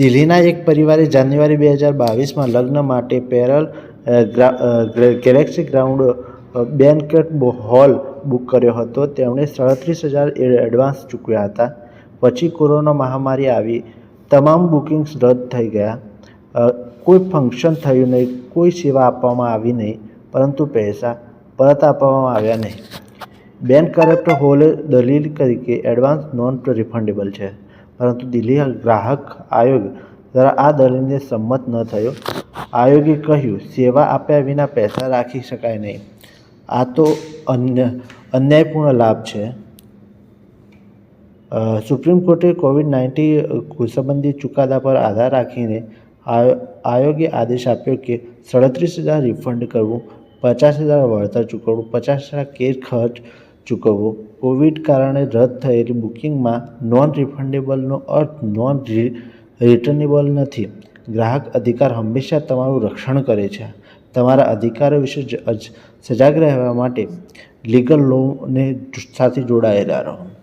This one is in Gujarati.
દિલ્હીના એક પરિવારે જાન્યુઆરી 2022માં લગ્ન માટે Pearl Galaxy Ground banquet hall book કર્યો હતો. તેમણે 37,000 એડવાન્સ ચૂકવ્યા હતા. પછી કોરોના મહામારી આવી, તમામ બુકિંગ્સ રદ થઈ ગયા. કોઈ ફંક્શન થયું નહીં, કોઈ સેવા આપવામાં આવી નહીં, પરંતુ પૈસા પરત આપવામાં આવ્યા નહીં. બેન્ક્વેટ હોલે દલીલ કરી કે એડવાન્સ નોન રિફંડેબલ છે, પરંતુ દિલ્હી ગ્રાહક આયોગ દ્વારા આ દલીલને સંમત ન થયો. આયોગે કહ્યું, સેવા આપ્યા વિના પૈસા રાખી શકાય નહીં. આ તો અન્યાયપૂર્ણ લાભ છે. સુપ્રીમ કોર્ટે કોવિડ-19 ઘૂસણબંધી ચુકાદા પર આધાર રાખીને આયોગે આદેશ આપ્યો કે 37,000 રિફંડ કરવું, 50,000 વળતર ચૂકવવું, 50,000 કેસ ખર્ચ ચૂકવવું. કોવિડ કારણે રદ થયેલી બુકિંગમાં નોન રિફંડેબલનો અર્થ નોન રિટર્નેબલ નથી. ગ્રાહક અધિકાર હંમેશા તમારું રક્ષણ કરે છે. તમારા અધિકારો વિશે સજાગ રહેવા માટે લીગલ લોને સાથે જોડાયેલા રહો.